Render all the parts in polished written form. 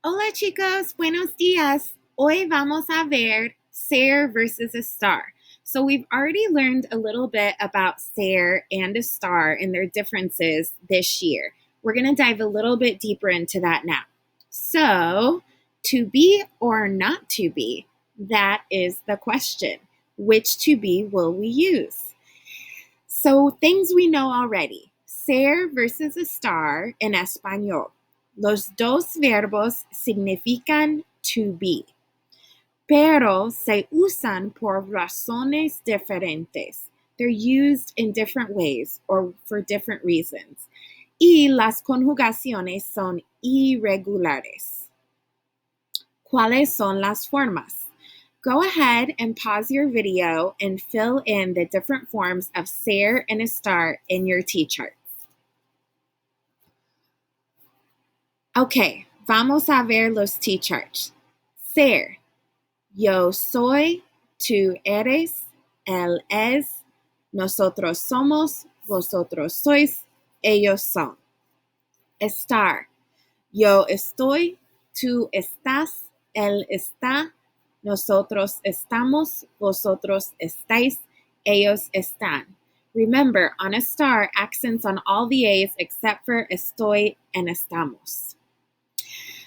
Hola chicos, buenos dias. Hoy vamos a ver ser versus estar. So we've already learned a little bit about ser and estar and their differences this year. We're going to dive a little bit deeper into that now. So, to be or not to be, that is the question. Which to be will we use? So, things we know already. Ser versus estar en español. Los dos verbos significan to be, pero se usan por razones diferentes. They're used in different ways or for different reasons. Y las conjugaciones son irregulares. ¿Cuáles son las formas? Go ahead and pause your video and fill in the different forms of ser and estar in your T-charts. Okay, vamos a ver los T-charts. Ser. Yo soy, tú eres, él es, nosotros somos, vosotros sois, ellos son. Estar. Yo estoy, tú estás, él está, nosotros estamos, vosotros estáis, ellos están. Remember, on estar, accents on all the A's except for estoy and estamos.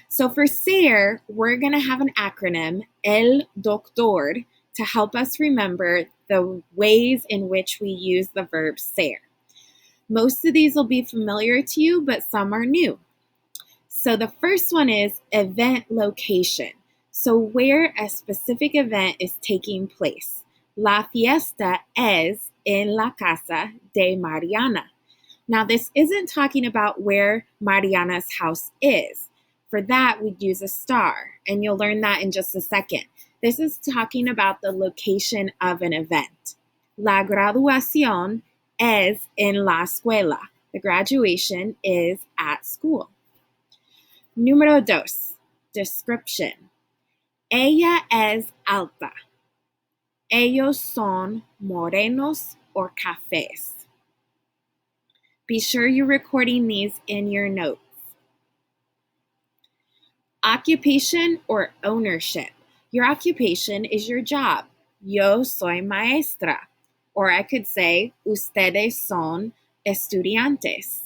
So for ser, we're going to have an acronym, el doctor, to help us remember the ways in which we use the verb ser. Most of these will be familiar to you, but some are new. So the first one is event location. So where a specific event is taking place. La fiesta es en la casa de Mariana. Now, this isn't talking about where Mariana's house is. For that, we'd use estar, and you'll learn that in just a second. This is talking about the location of an event. La graduación es en la escuela. The graduation is at school. Número dos, description. Ella es alta. Ellos son morenos or cafés. Be sure you're recording these in your notes. Occupation or ownership. Your occupation is your job. Yo soy maestra. Or I could say, ustedes son estudiantes.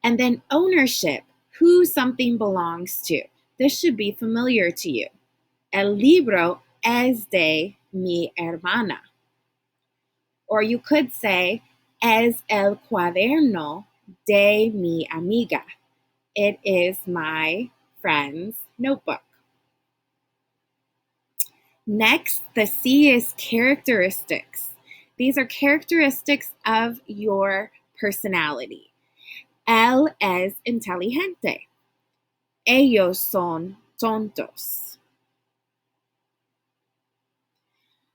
And then ownership, who something belongs to. This should be familiar to you. El libro es de mi hermana. Or you could say, es el cuaderno de mi amiga. It is my friend's notebook. Next, the C is characteristics. These are characteristics of your personality. Él es inteligente. Ellos son tontos.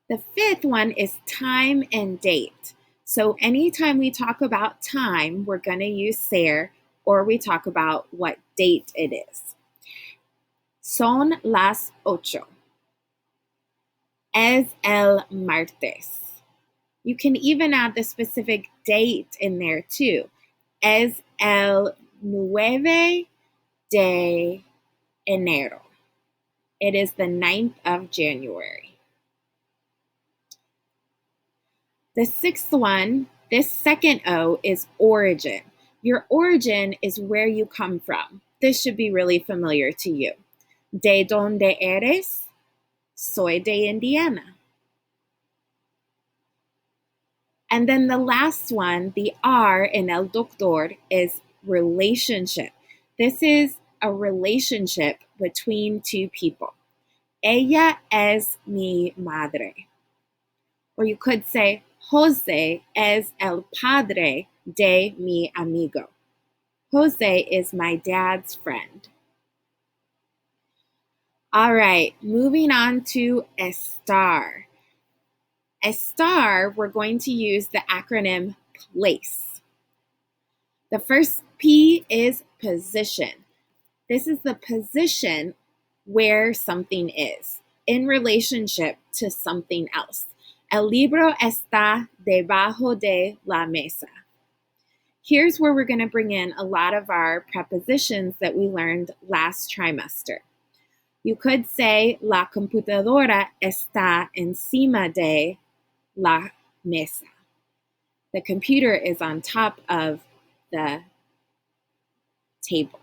The fifth one is time and date. So anytime we talk about time, we're going to use ser, or we talk about what date it is. Son las 8. Es el martes. You can even add the specific date in there too. Es el 9 de enero. It is the 9th of January. The sixth one, this second O, is origin. Your origin is where you come from. This should be really familiar to you. ¿De dónde eres? Soy de Indiana. And then the last one, the R in el doctor, is relationship. This is a relationship between two people. Ella es mi madre. Or you could say, Jose es el padre de mi amigo. Jose is my dad's friend. All right, moving on to estar. Estar, we're going to use the acronym place. The first P is position. This is the position where something is in relationship to something else. El libro está debajo de la mesa. Here's where we're going to bring in a lot of our prepositions that we learned last trimester. You could say, la computadora está encima de la mesa. The computer is on top of the table.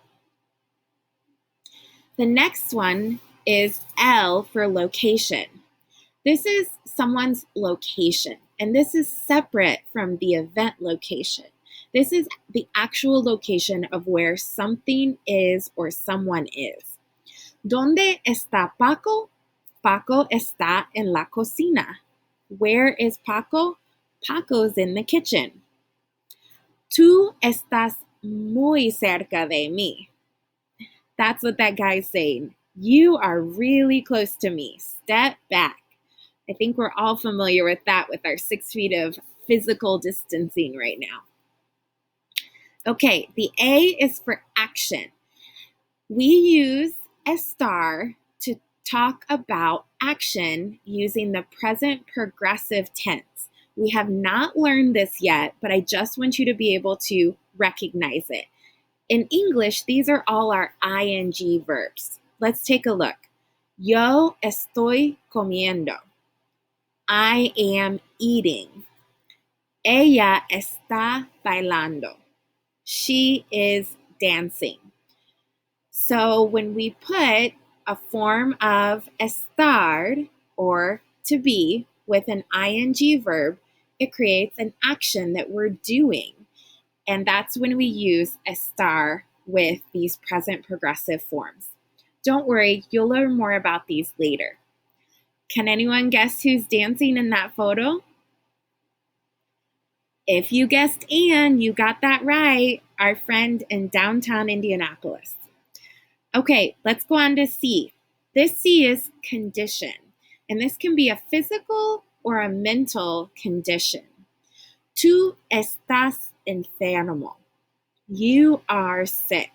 The next one is L for location. This is someone's location, and this is separate from the event location. This is the actual location of where something is or someone is. ¿Dónde está Paco? Paco está en la cocina. Where is Paco? Paco's in the kitchen. Tú estás muy cerca de mí. That's what that guy's saying. You are really close to me. Step back. I think we're all familiar with that with our 6 feet of physical distancing right now. Okay, the A is for action. We use estar to talk about action using the present progressive tense. We have not learned this yet, but I just want you to be able to recognize it. In English, these are all our ing verbs. Let's take a look. Yo estoy comiendo. I am eating. Ella está bailando. She is dancing. So when we put a form of estar, or to be, with an ing verb, it creates an action that we're doing. And that's when we use estar with these present progressive forms. Don't worry, you'll learn more about these later. Can anyone guess who's dancing in that photo? If you guessed Anne, you got that right, our friend in downtown Indianapolis. Okay, let's go on to C. This C is condition, and this can be a physical or a mental condition. Tú estás enfermo. You are sick.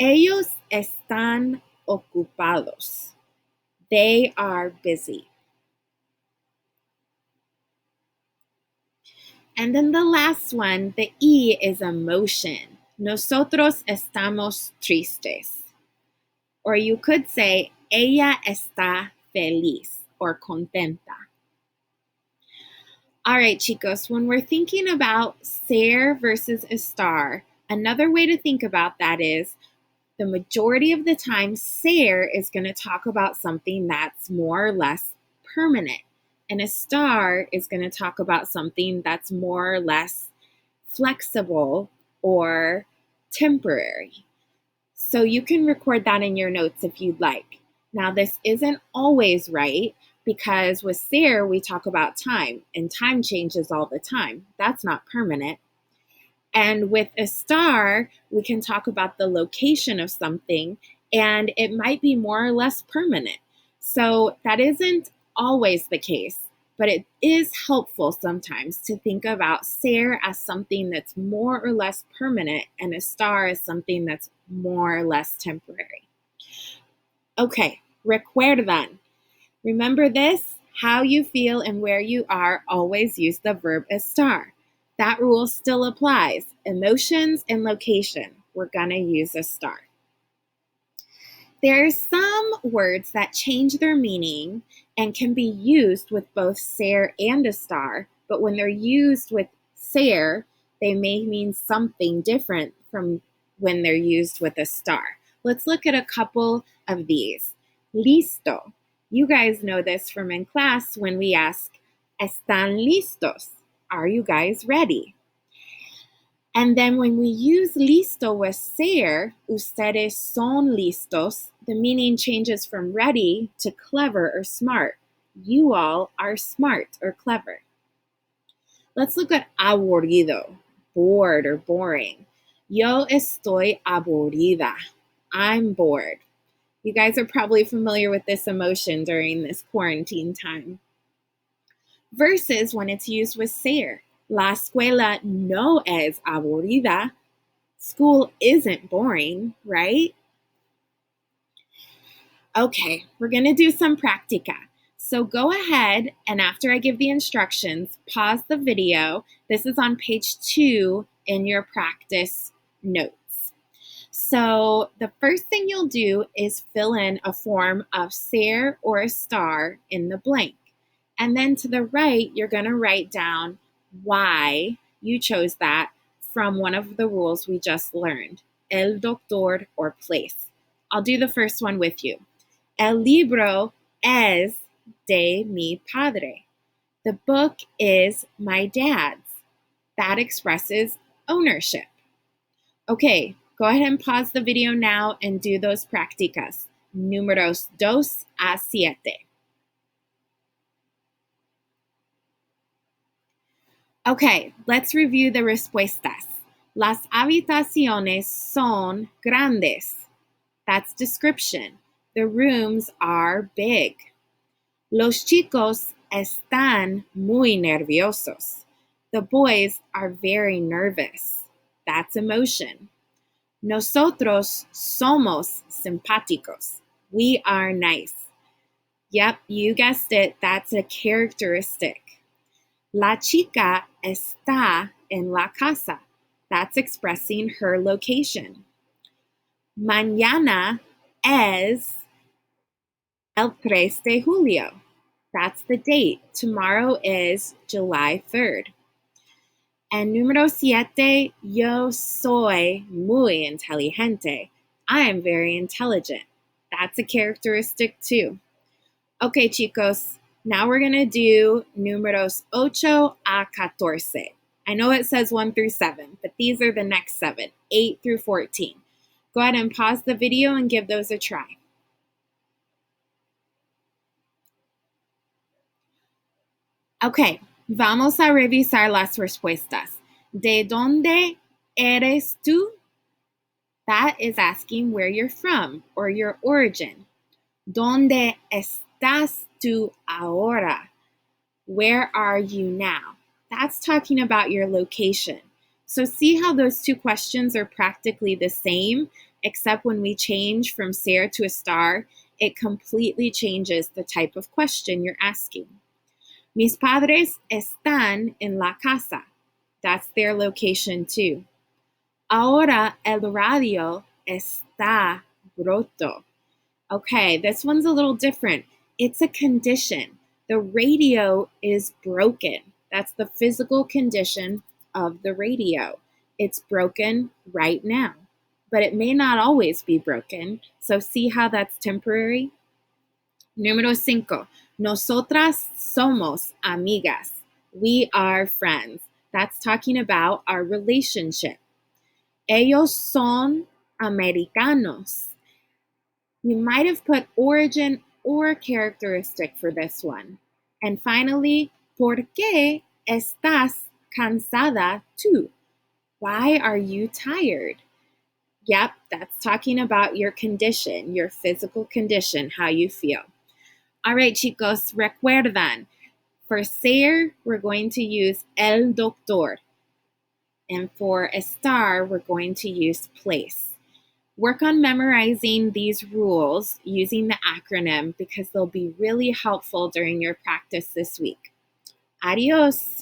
Ellos están ocupados. They are busy. And then the last one, the E, is emotion. Nosotros estamos tristes. Or you could say, ella está feliz or contenta. All right, chicos, when we're thinking about ser versus estar, another way to think about that is the majority of the time, ser is going to talk about something that's more or less permanent. And estar is going to talk about something that's more or less flexible or temporary. So you can record that in your notes if you'd like. Now, this isn't always right because with ser, we talk about time, and time changes all the time. That's not permanent. And with estar, we can talk about the location of something, and it might be more or less permanent. So that isn't always the case, but it is helpful sometimes to think about ser as something that's more or less permanent and estar as something that's more or less temporary. Okay, recuerdan. Remember this? How you feel and where you are, always use the verb estar. That rule still applies. Emotions and location, we're going to use estar. There are some words that change their meaning and can be used with both ser and estar, but when they're used with ser, they may mean something different from when they're used with estar. Let's look at a couple of these. Listo. You guys know this from in class when we ask, ¿Están listos? Are you guys ready? And then when we use listo with ser, ustedes son listos, the meaning changes from ready to clever or smart. You all are smart or clever. Let's look at aburrido, bored or boring. Yo estoy aburrida. I'm bored. You guys are probably familiar with this emotion during this quarantine time. Versus when it's used with ser. La escuela no es aburrida. School isn't boring, right? Okay, we're going to do some practica. So go ahead and after I give the instructions, pause the video. This is on page 2 in your practice notes. So the first thing you'll do is fill in a form of ser or estar in the blank. And then to the right, you're going to write down why you chose that from one of the rules we just learned, el doctor or place. I'll do the first one with you. El libro es de mi padre. The book is my dad's. That expresses ownership. Okay, go ahead and pause the video now and do those practicas. Números 2 a 7. Okay, let's review the respuestas. Las habitaciones son grandes. That's description. The rooms are big. Los chicos están muy nerviosos. The boys are very nervous. That's emotion. Nosotros somos simpáticos. We are nice. Yep, you guessed it. That's a characteristic. La chica está en la casa. That's expressing her location. Mañana es el 3 de julio. That's the date. Tomorrow is July 3rd. And número 7, yo soy muy inteligente. I am very intelligent. That's a characteristic too. Okay, chicos, now we're going to do números 8 a 14. I know it says 1 through 7, but these are the next 7, 8 through 14. Go ahead and pause the video and give those a try. Okay, vamos a revisar las respuestas. ¿De dónde eres tú? That is asking where you're from or your origin. ¿Dónde estás tú ahora? Where are you now? That's talking about your location. So see how those two questions are practically the same, except when we change from ser to estar, it completely changes the type of question you're asking. Mis padres están en la casa. That's their location too. Ahora el radio está roto. Okay, this one's a little different. It's a condition. The radio is broken. That's the physical condition of the radio. It's broken right now, but it may not always be broken. So see how that's temporary? Número 5. Nosotras somos amigas. We are friends. That's talking about our relationship. Ellos son americanos. You might have put origin or characteristic for this one. And finally, ¿por qué estás cansada tú? Why are you tired? Yep, that's talking about your condition, your physical condition, how you feel. All right, chicos, recuerdan. For ser, we're going to use el doctor. And for estar, we're going to use place. Work on memorizing these rules using the acronym because they'll be really helpful during your practice this week. Adios.